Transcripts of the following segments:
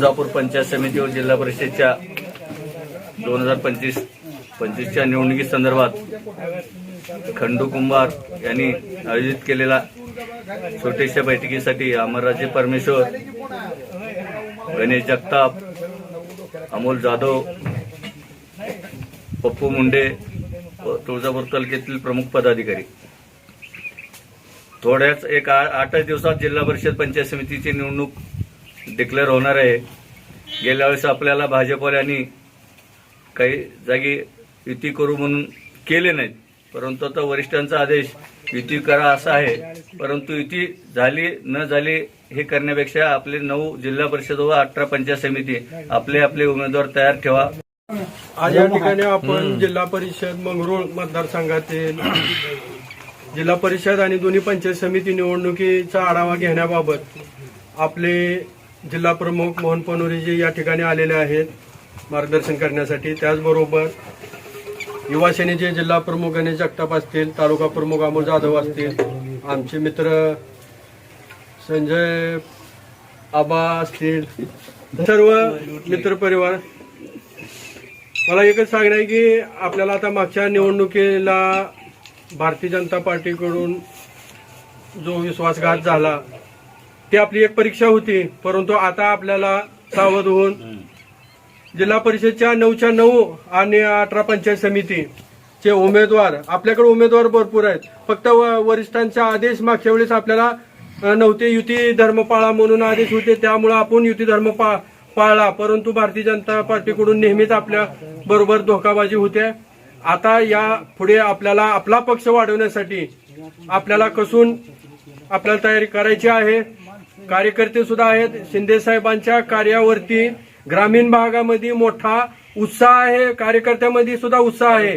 तुळजापूर पंचायत समिती व जिल्हा परिषदेच्या 2025च्या निवडणुकीसंदर्भात खंडू कुंभार यांनी आयोजित केलेल्या छोट्याशा बैठकीसाठी अमरराजे परमेश्वर, गणेश जगताप, अमोल जाधव, पप्पू मुंडे व तुळजापूर तालुक्यातील प्रमुख पदाधिकारी थोड्याच एक 8 दिवसात जिल्हा परिषद पंचायत समितीची निवडणूक डिक्लेअर होणार आहे। गेल्या वेळेस आपल्याला भाजपवाल्यांनी काही जागी युती करू म्हणून केले नाहीत, परंतु आता वरिष्ठांचा आदेश युती करा असा आहे। परंतु युती झाली न झाली हे करण्यापेक्षा आपले 9 जिल्हा परिषद व 18 पंचायत समिती आपले उमेदवार तयार ठेवा। आज या ठिकाणी आपण जिल्हा परिषद मंगरूळ मतदारसंघातील जिल्हा परिषद आणि दोन्ही पंचायत समिती निवडणुकीचा आढावा घेण्याबाबत आपले जिल्हा प्रमुख मोहन पनोरेजी या ठिकाणी आलेले आहेत मार्गदर्शन करण्यासाठी। त्याचबरोबर युवा सेनेचे जिल्हा प्रमुख गणेश जगताप असतील, तालुका प्रमुख अमोल जाधव असतील, आमचे मित्र संजय आबा असतील, सर्व मित्रपरिवार। मला एकच सांगणं आहे की आपल्याला आता मागच्या निवडणुकीला भारतीय जनता पार्टीकडून जो विश्वासघात झाला ती आपली एक परीक्षा होती, परंतु आता आपल्याला सावध होऊन जिल्हा परिषदच्या 9च्या 9 आणि 18 पंचायत समितीचे उमेदवार, आपल्याकडे उमेदवार भरपूर आहेत, फक्त वरिष्ठांचा आदेश मागच्या वेळेस आपल्याला नव्हते, युती धर्म पाळा म्हणून आदेश होते, त्यामुळे आपण युती धर्म पाळला, परंतु भारतीय जनता पार्टीकडून नेहमीच आपल्या बरोबर धोकाबाजी होते। आता या पुढे आपल्याला आपला पक्ष वाढवण्यासाठी आपल्याला कसून आपल्याला तयारी करायची आहे। कार्यकर्ते सुद्धा आहेत, शिंदे साहेबांच्या कार्यावरती ग्रामीण भागामध्ये मोठा उत्साह आहे, कार्यकर्त्यामध्ये सुद्धा उत्साह आहे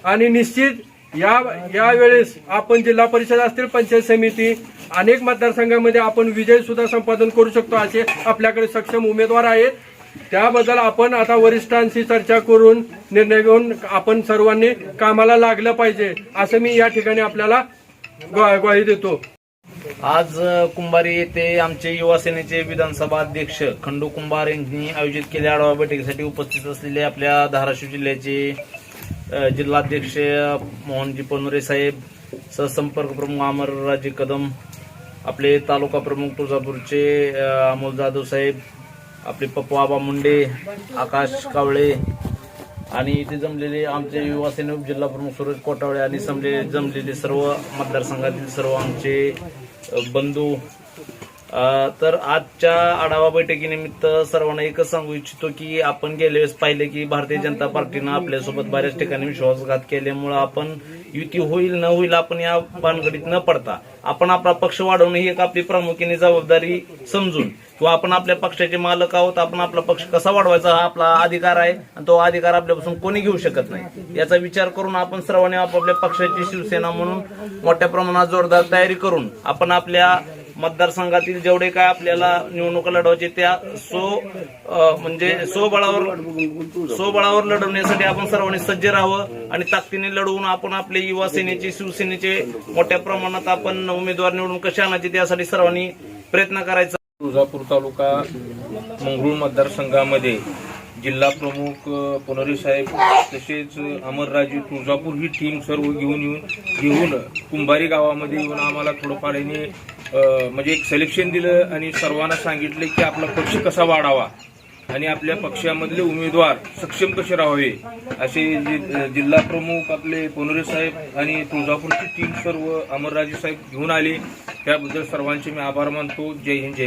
आणि निश्चित या वेळेस आपण जिल्हा परिषद असतील, पंचायत समिती अनेक मतदारसंघामध्ये आपण विजय सुद्धा संपादन करू शकतो असे आपल्याकडे सक्षम उमेदवार आहेत। त्याबद्दल आपण आता वरिष्ठांशी चर्चा करून निर्णय घेऊन आपण सर्वांनी कामाला लागलं पाहिजे असं मी या ठिकाणी आपल्याला ग्वाही देतो। आज कुंभारी येथे आमचे युवा सेनेचे विधानसभा अध्यक्ष खंडू कुंभार यांनी आयोजित केलेल्या आढावा बैठकीसाठी उपस्थित असलेले आपल्या धाराशिव जिल्ह्याचे जिल्हाध्यक्ष मोहनजी पनोरे साहेब, सहसंपर्क प्रमुख अमरराजे कदम, आपले तालुका प्रमुख तुळजापूरचे अमोल जाधव साहेब, आपले पप्पू आबा मुंडे, आकाश कावळे आणि इथे जमलेले आमचे युवा सेने जिल्हा प्रमुख सूरज कोटावळे आणि जमलेले सर्व मतदारसंघातील सर्व आमचे बंधू। तर आजच्या आढावा बैठकीनिमित्त सर्वांना एकच सांगू इच्छितो की आपण गेल्या वेळेस पाहिले की भारतीय जनता पार्टीनं आपल्यासोबत बऱ्याच ठिकाणी विश्वासघात केल्यामुळे आपण युती होईल न होईल आपण या भानगडीत न पडता आपण आपला पक्ष वाढवणं ही एक आपली प्रामुख्याने जबाबदारी समजून किंवा आपण आपल्या पक्षाचे मालक आहोत, आपण आपला पक्ष कसा वाढवायचा हा आपला अधिकार आहे आणि तो अधिकार आपल्यापासून कोणी घेऊ शकत नाही। याचा विचार करून आपण सर्वांनी आपापल्या पक्षाची शिवसेना म्हणून मोठ्या प्रमाणात जोरदार तयारी करून आपण आपल्या मतदारसंघातील जेवढे काय आपल्याला निवडणुका लढवायचे त्या स्वबळावर लढवण्यासाठी आपण सर्वांनी सज्ज राहावं आणि ताकदीने लढवून आपण आपले युवा सेनेचे, शिवसेनेचे मोठ्या प्रमाणात आपण उमेदवार निवडून कसे आणायचे त्यासाठी सर्वांनी प्रयत्न करायचा। तुळजापूर तालुका मंगरूळ मतदारसंघामध्ये जिल्हा प्रमुख पनोरे साहेब तसेच अमरराजे तुळजापूर ही टीम सर्व घेऊन कुंभारी गावामध्ये येऊन आम्हाला थोडंफार म्हणजे एक सिलेक्शन दिलं आणि सर्वांना सांगितले की आपला पक्ष कसा वाढावा आणि आपल्या पक्षामधले उमेदवार सक्षम कसे राहावे असे जिल्हा प्रमुख आपले पनोरे साहेब आणि तुळजापूरची टीम सर्व अमरराजे साहेब घेऊन आले। त्याबद्दल सर्वांचे मी आभार मानतो। जय हिंद, जय